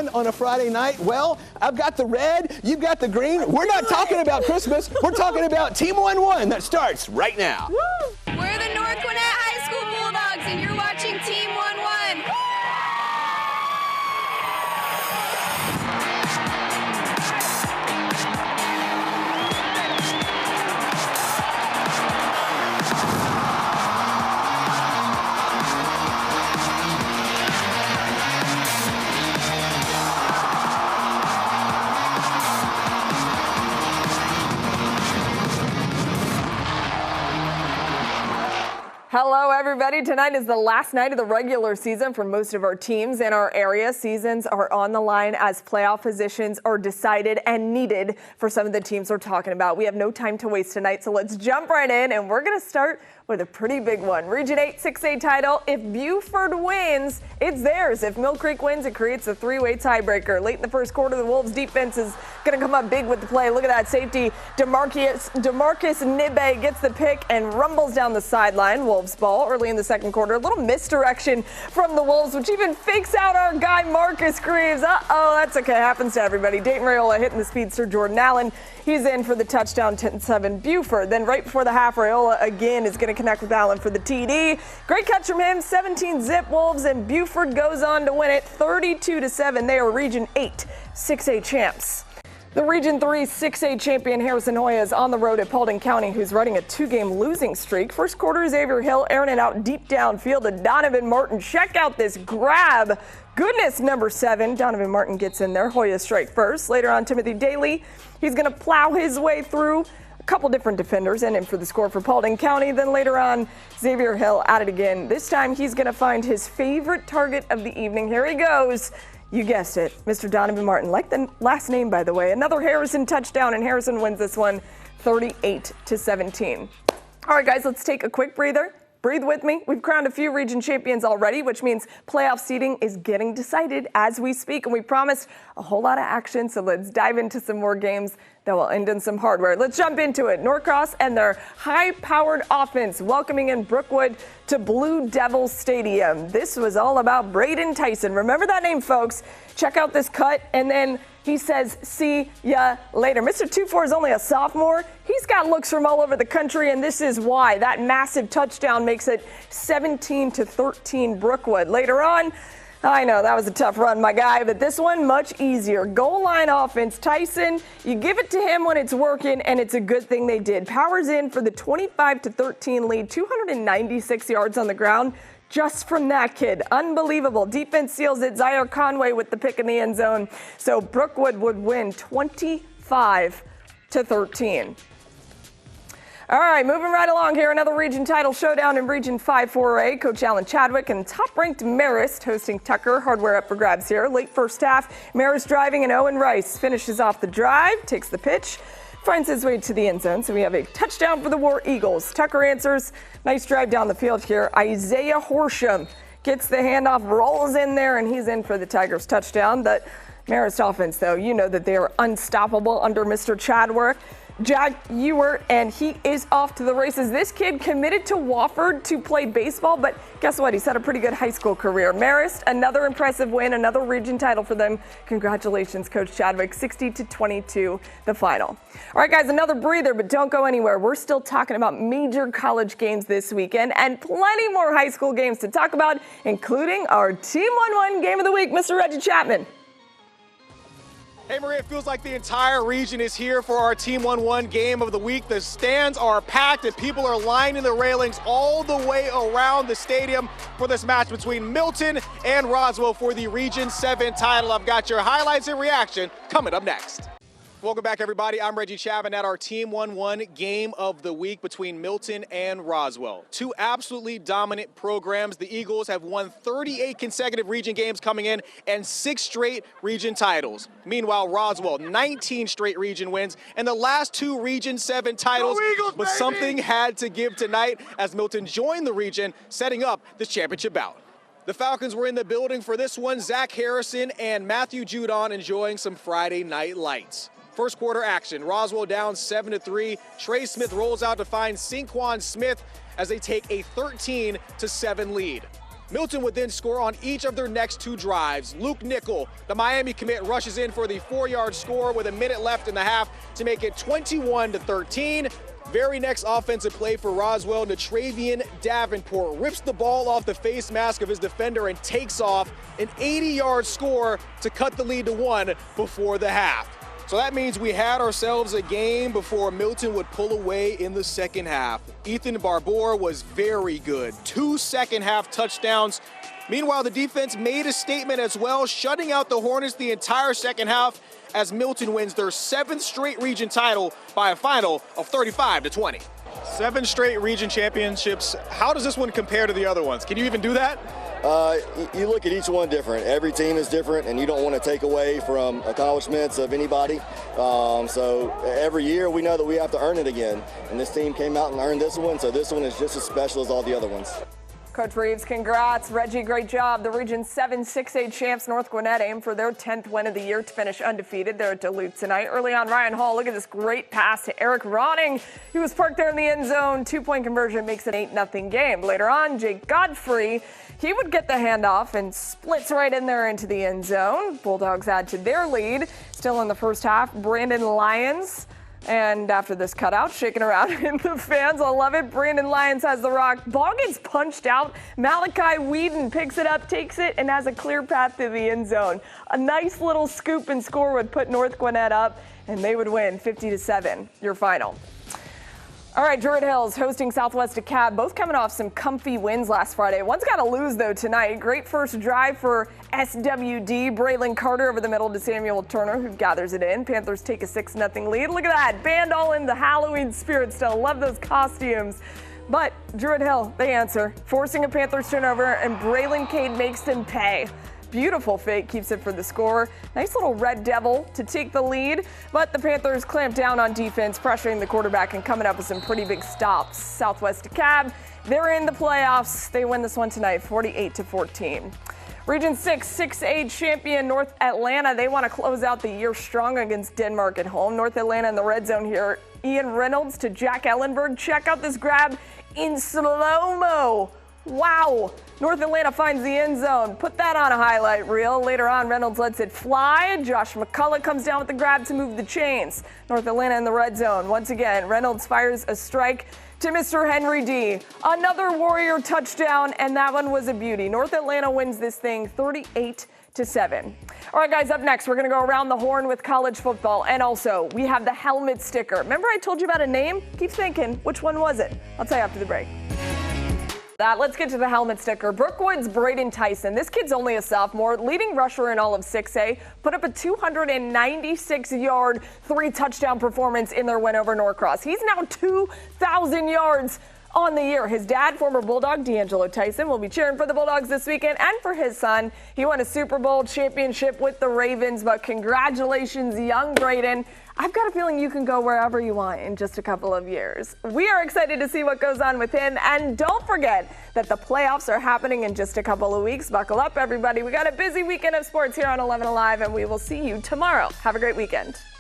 fun on a Friday night? Well, I've got the red, you've got the green. We're not talking about Christmas. We're talking about Team 1-1 that starts right now. Woo! We're the Norcross High School Bulldogs, and you're watching Team 1-1. Hello, everybody. Tonight is the last night of the regular season for most of our teams in our area. Seasons are on the line as playoff positions are decided and needed for some of the teams we're talking about. We have no time to waste tonight, so let's jump right in, and we're going to start with a pretty big one. Region 8 6A title. If Buford wins, it's theirs. If Mill Creek wins, it creates a three-way tiebreaker. Late in the first quarter, the Wolves' defense is going to come up big with the play. Look at that safety. DeMarcus Nibbe gets the pick and rumbles down the sideline. Wolves ball early in the second quarter. A little misdirection from the Wolves, which even fakes out our guy Marcus Greaves. Uh-oh, that's okay. Happens to everybody. Dayton Rayola hitting the speedster Jordan Allen. He's in for the touchdown, 10-7 Buford. Then right before the half, Rayola again is going to connect with Allen for the TD. Great catch from him, 17-zip Wolves, and Buford goes on to win it 32-7. They are Region 8 6A champs. The Region 3 6A champion Harrison Hoya is on the road at Paulding County, who's running a two-game losing streak. First quarter, Xavier Hill airing it out deep downfield to Donovan Martin. Check out this grab. Goodness, number 7. Donovan Martin gets in there. Hoya strike first. Later on, Timothy Daly. He's going to plow his way through a couple different defenders and in for the score for Paulding County. Then later on, Xavier Hill at it again. This time, he's going to find his favorite target of the evening. Here he goes. You guessed it, Mr. Donovan Martin. Like the last name, by the way. Another Harrison touchdown, and Harrison wins this one 38-17. All right, guys, let's take a quick breather. Breathe with me. We've crowned a few region champions already, which means playoff seeding is getting decided as we speak, and we promised a whole lot of action, so let's dive into some more games that will end in some hardware. Let's jump into it. Norcross and their high-powered offense welcoming in Brookwood to Blue Devil Stadium. This was all about Braden Tyson. Remember that name, folks. Check out this cut, and then he says, see ya later. Mr. 2-4 is only a sophomore. He's got looks from all over the country, and this is why. That massive touchdown makes it 17-13 Brookwood. Later on, I know that was a tough run, my guy, but this one much easier. Goal line offense. Tyson, you give it to him when it's working, and it's a good thing they did. Powers in for the 25-13 lead, 296 yards on the ground. Just from that kid. Unbelievable. Defense seals it. Zaire Conway with the pick in the end zone. So Brookwood would win 25-13. All right, moving right along here. Another region title showdown in Region 5 4A. Coach Alan Chadwick and top-ranked Marist hosting Tucker. Hardware up for grabs here. Late first half, Marist driving, and Owen Rice finishes off the drive, takes the pitch, finds his way to the end zone. So we have a touchdown for the War Eagles. Tucker answers. Nice drive down the field here. Isaiah Horsham gets the handoff, rolls in there, and he's in for the Tigers touchdown. The Marist offense, though, you know that they are unstoppable under Mr. Chadwick. Jack Ewert, and he is off to the races. This kid committed to Wofford to play baseball, but guess what? He's had a pretty good high school career. Marist, another impressive win, another region title for them. Congratulations, Coach Chadwick. 60-22, the final. All right, guys, another breather, but don't go anywhere. We're still talking about major college games this weekend and plenty more high school games to talk about, including our Team 1-1 game of the week, Mr. Reggie Chapman. Hey, Maria, it feels like the entire region is here for our Team 1-1 game of the week. The stands are packed and people are lining the railings all the way around the stadium for this match between Milton and Roswell for the Region 7 title. I've got your highlights and reaction coming up next. Welcome back, everybody. I'm Reggie Chavin at our Team 1-1 game of the week between Milton and Roswell. Two absolutely dominant programs. The Eagles have won 38 consecutive region games coming in and 6 straight region titles. Meanwhile, Roswell, 19 straight region wins and the last 2 Region 7 titles. Go Eagles, but baby! Something had to give tonight as Milton joined the region, setting up this championship bout. The Falcons were in the building for this one. Zach Harrison and Matthew Judon enjoying some Friday night lights. First quarter action, Roswell down 7-3. Trey Smith rolls out to find Sinquan Smith as they take a 13-7 lead. Milton would then score on each of their next 2 drives. Luke Nickel, the Miami commit, rushes in for the 4-yard score with a minute left in the half to make it 21-13. Very next offensive play for Roswell, Natravian Davenport rips the ball off the face mask of his defender and takes off an 80-yard score to cut the lead to 1 before the half. So that means we had ourselves a game before Milton would pull away in the second half. Ethan Barbour was very good. 2 second-half touchdowns. Meanwhile, the defense made a statement as well, shutting out the Hornets the entire second half as Milton wins their 7th straight region title by a final of 35-20. 7 straight region championships. How does this one compare to the other ones? Can you even do that? You look at each one different. Every team is different, and you don't want to take away from accomplishments of anybody. So every year we know that we have to earn it again, and this team came out and earned this one, so this one is just as special as all the other ones. Coach Reeves, congrats. Reggie, great job. The Region 7 6A champs, North Gwinnett, aim for their 10th win of the year to finish undefeated. They're at Duluth tonight. Early on, Ryan Hall, look at this great pass to Eric Ronning. He was parked there in the end zone. 2-point conversion makes it 8-0 game. Later on, Jake Godfrey, he would get the handoff and splits right in there into the end zone. Bulldogs add to their lead. Still in the first half, Brandon Lyons. And after this cutout, shaking around in the fans, I love it. Brandon Lyons has the rock. Ball gets punched out. Malachi Whedon picks it up, takes it, and has a clear path to the end zone. A nice little scoop and score would put North Gwinnett up, and they would win 50-7, your final. All right, Druid Hills hosting Southwest DeKalb, both coming off some comfy wins last Friday. One's got to lose, though, tonight. Great first drive for SWD. Braylon Carter over the middle to Samuel Turner, who gathers it in. Panthers take a 6-0 lead. Look at that. Band all in the Halloween spirit still. Love those costumes. But Druid Hill, they answer, forcing a Panthers turnover, and Braylon Cade makes them pay. Beautiful fake, keeps it for the score. Nice little Red Devil to take the lead, but the Panthers clamp down on defense, pressuring the quarterback and coming up with some pretty big stops. Southwest DeKalb, they're in the playoffs. They win this one tonight, 48-14. Region 6 6A champion North Atlanta, they want to close out the year strong against Denmark at home. North Atlanta in the red zone here. Ian Reynolds to Jack Ellenberg. Check out this grab in slow-mo. Wow, North Atlanta finds the end zone. Put that on a highlight reel. Later on, Reynolds lets it fly. Josh McCullough comes down with the grab to move the chains. North Atlanta in the red zone. Once again, Reynolds fires a strike to Mr. Henry D. Another Warrior touchdown, and that one was a beauty. North Atlanta wins this thing 38-7. All right, guys, up next, we're going to go around the horn with college football. And also, we have the helmet sticker. Remember I told you about a name? Keep thinking, which one was it? I'll tell you after the break. Let's get to the helmet sticker. Brookwood's Braden Tyson. This kid's only a sophomore, leading rusher in all of 6A, put up a 296-yard, 3-touchdown performance in their win over Norcross. He's now 2,000 yards on the year. His dad, former Bulldog D'Angelo Tyson, will be cheering for the Bulldogs this weekend, and for his son. He won a Super Bowl championship with the Ravens, but congratulations, young Braden. I've got a feeling you can go wherever you want in just a couple of years. We are excited to see what goes on with him, and don't forget that the playoffs are happening in just a couple of weeks. Buckle up, everybody. We got a busy weekend of sports here on 11 Alive, and we will see you tomorrow. Have a great weekend.